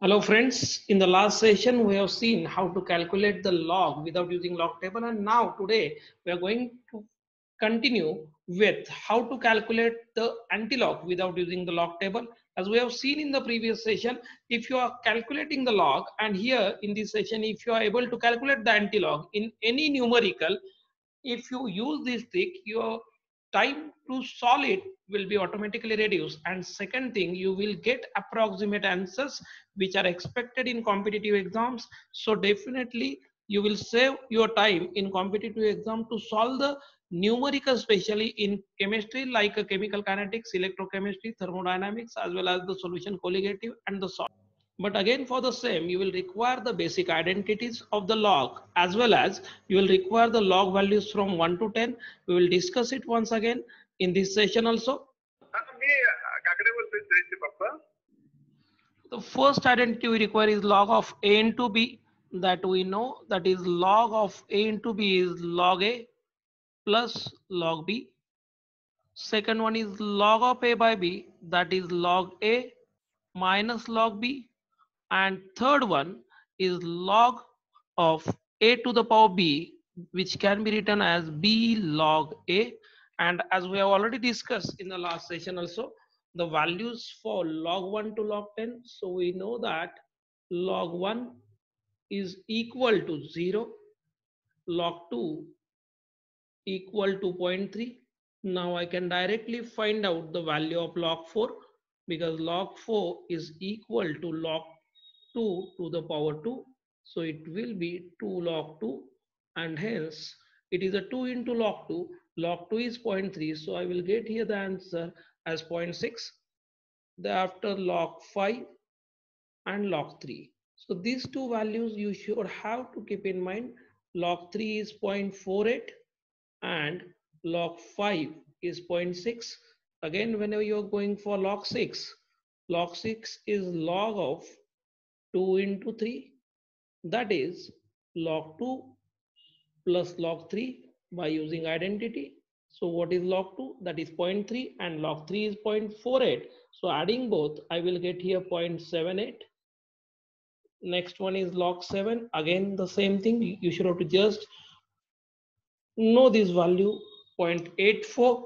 Hello friends, in the last session we have seen how to calculate the log without using log table, and now today we are going to continue with how to calculate the anti-log without using the log table. As we have seen in the previous session, if you are calculating the log, and here in this session if you are able to calculate the anti-log in any numerical, if you use this trick, your time to solve it will be automatically reduced, and second thing, you will get approximate answers which are expected in competitive exams. So definitely you will save your time in competitive exam to solve the numerical, especially in chemistry like chemical kinetics, electrochemistry, thermodynamics, as well as the solution colligative and the solve. But again, for the same, you will require the basic identities of the log, as well as you will require the log values from 1 to 10. We will discuss it once again in this session also. मी काकडे बोलतोय जयचे पप्पा. The first identity we require is log of a into b, that we know, that is log of a into b is log a plus log b. Second one is log of a by b, that is log a minus log b. And third one is log of a to the power b, which can be written as b log a. And as we have already discussed in the last session also, the values for log 1 to log 10. So we know that log 1 is equal to 0, log 2 equal to 0.3. Now I can directly find out the value of log 4, because log 4 is equal to log 2 to the power 2. So it will be 2 log 2, and hence it is a 2 into log 2. Log 2 is 0.3. So I will get here the answer as 0.6. Thereafter log 5 and log 3. So these two values you should have to keep in mind. Log 3 is 0.48 and log 5 is 0.6. Again, whenever you are going for log 6 is log of 2 into 3, that is log 2 plus log 3 by using identity. So what is log 2? That is 0.3, and log 3 is 0.48. So adding both, I will get here 0.78. Next one is log 7. Again the same thing, you should have to just know this value, 0.84.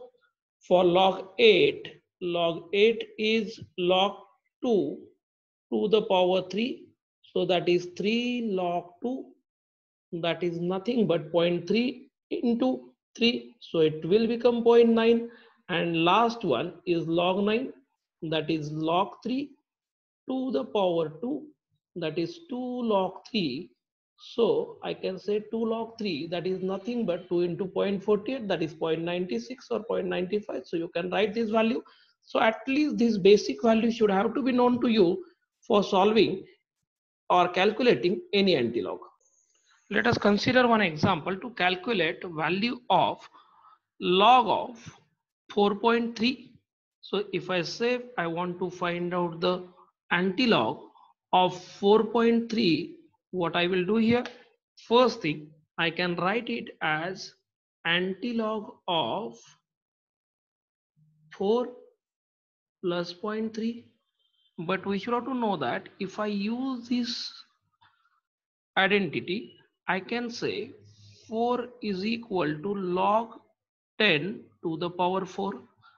For log 8, log 8 is log 2 to the power 3. So that is 3 log 2, that is nothing but 0.3 into 3. So it will become 0.9. And last one is log 9, that is log 3 to the power 2, that is 2 log 3. So I can say 2 log 3, that is nothing but 2 into 0.48, that is 0.96 or 0.95. So you can write this value. So at least this basic value should have to be known to you for solving or calculating any antilog. Let us consider one example to calculate value of log of 4.3. So if I say I want to find out the antilog of 4.3, what I will do here, first thing, I can write it as antilog of 4 plus 0.3. But we should have to know that if I use this identity, I can say 4 is equal to log 10 to the power 4.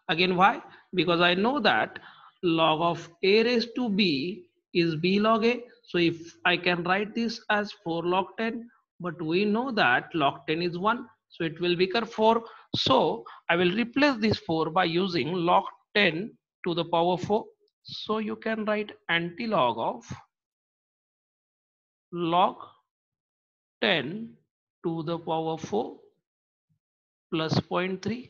Again, why? Because I know that log of a raised to b is b log a. So if I can write this as 4 log 10, but we know that log 10 is 1. So it will become 4. So I will replace this 4 by using log 10 to the power 4. So you can write antilog of log 10 to the power 4 plus 0.3.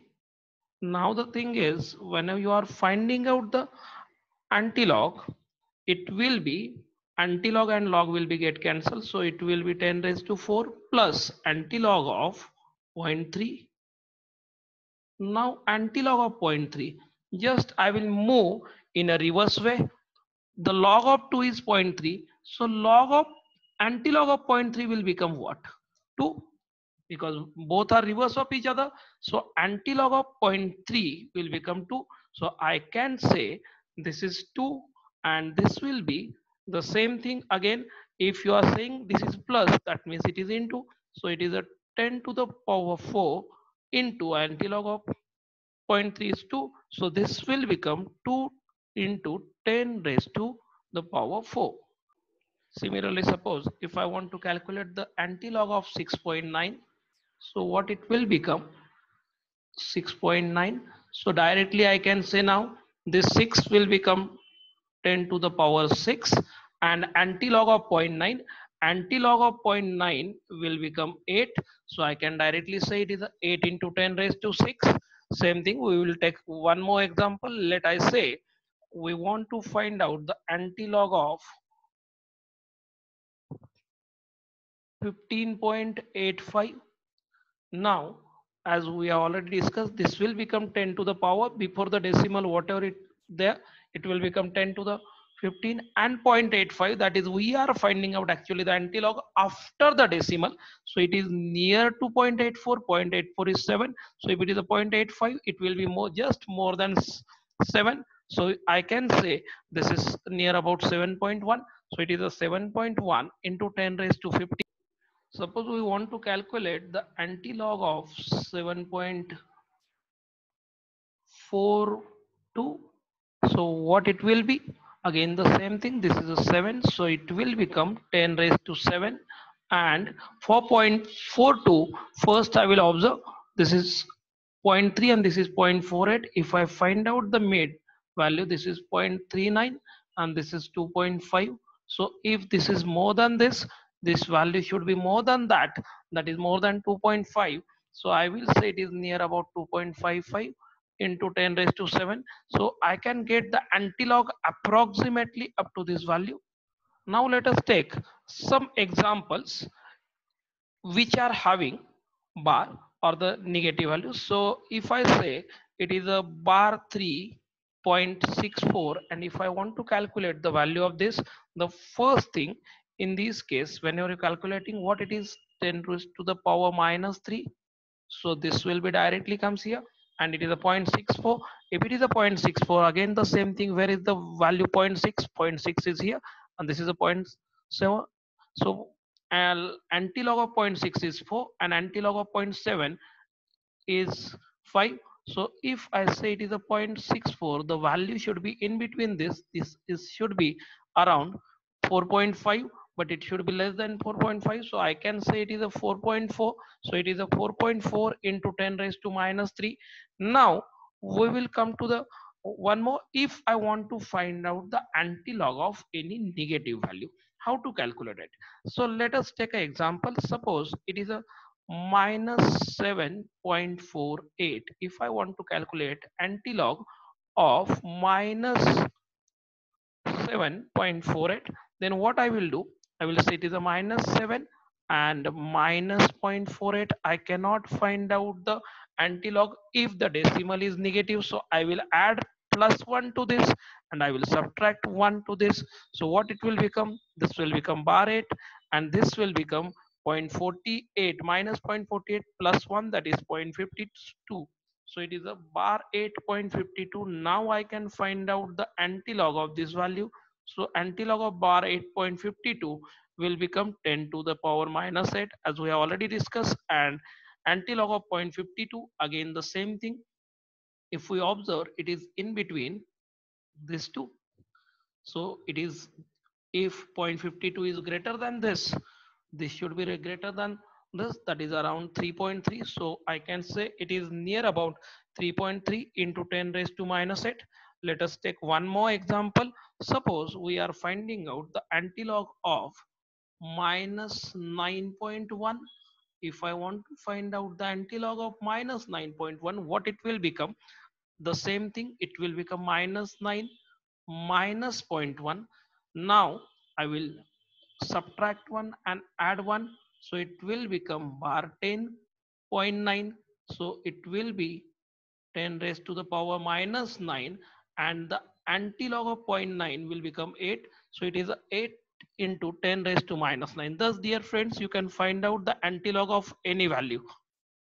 Now the thing is, whenever you are finding out the antilog, it will be antilog and log will be get cancelled. So it will be 10 raised to 4 plus antilog of 0.3. Now antilog of 0.3, just I will move in a reverse way. The log of 2 is 0.3. So log of antilog of 0.3 will become what? 2, because both are reverse of each other. So antilog of 0.3 will become 2. So I can say this is 2 and this will be The same thing again, if you are saying this is plus, that means it is into, so it is a 10 to the power 4 into antilog of zero point 0.3 is 2, so this will become 2 into 10 raised to the power 4. Similarly, suppose if I want to calculate the antilog of 6.9, so what it will become 6.9. So directly I can say now this 6 will become 10 to the power 6, and antilog of zero point 0.9, antilog of zero point 0.9 will become 8. So I can directly say it is 8 into 10 raised to 6. Same thing, we will take one more example. Let I say we want to find out the antilog of 15.85. Now, as we have already discussed, this will become 10 to the power before the decimal, whatever it there, it will become 10 to the 15 and 0.85. That is, we are finding out actually the antilog after the decimal. So it is near to 0.84. 0.84 is 7. So if it is a 0.85, it will be more, just more than 7. So I can say this is near about 7.1. So it is a 7.1 into 10 raised to 15. Suppose we want to calculate the antilog of 7.42. So what it will be? Again the same thing. This is a 7. So it will become 10 raised to 7. And 4.42. First I will observe this is zero point 0.3 and this is 0.48. If I find out the mid value, this is 0.39 and this is 2.5. So if this is more than this value should be more than that, that is more than 2.5. So I will say it is near about 2.55 into 10 raised to 7. So I can get the antilog approximately up to this value. Now let us take some examples which are having bar or the negative value. So if I say it is a bar 3.64, and if I want to calculate the value of this, the first thing in this case, whenever you're calculating what it is, 10 raised to the power minus 3. So this will be directly comes here, and it is a 0.64. If it is a 0.64, again the same thing, where is the value? 0.6. 0.6 is here, and this is a 0.7. So antilog of 0.6 is 4 and antilog of zero point 0.7 is 5. So if I say it is a 0.64, the value should be in between this. This is should be around 4.5, but it should be less than 4.5. So I can say it is a 4.4. So it is a 4.4 into 10 raised to minus 3. Now we will come to the one more. If I want to find out the antilog of any negative value, how to calculate it? So let us take an example. Suppose it is a minus 7.48. If I want to calculate antilog of minus 7.48, then what I will do, I will say it is a minus 7 and minus 0.48. I cannot find out the antilog if the decimal is negative, so I will add plus 1 to this and I will subtract 1 to this. So what it will become, this will become bar 8 and this will become 0.48 minus 0.48 plus 1, that is 0.52. So it is a bar 8.52. Now I can find out the antilog of this value. So antilog of bar 8.52 will become 10 to the power minus 8, as we have already discussed, and antilog of 0.52, again the same thing. If we observe, it is in between these two. So it is, if 0.52 is greater than this should be greater than this, that is around 3.3. So I can say it is near about 3.3 into 10 raised to minus 8. Let us take one more example. Suppose we are finding out the antilog of minus 9.1. If I want to find out the antilog of minus 9.1, what it will become? The same thing, it will become minus 9 minus zero point 0.1. Now I will subtract 1 and add 1, so it will become bar 10.9. So it will be 10 raised to the power minus 9, and the antilog of zero point 0.9 will become 8. So it is 8 into 10 raised to minus 9. Thus dear friends, you can find out the antilog of any value.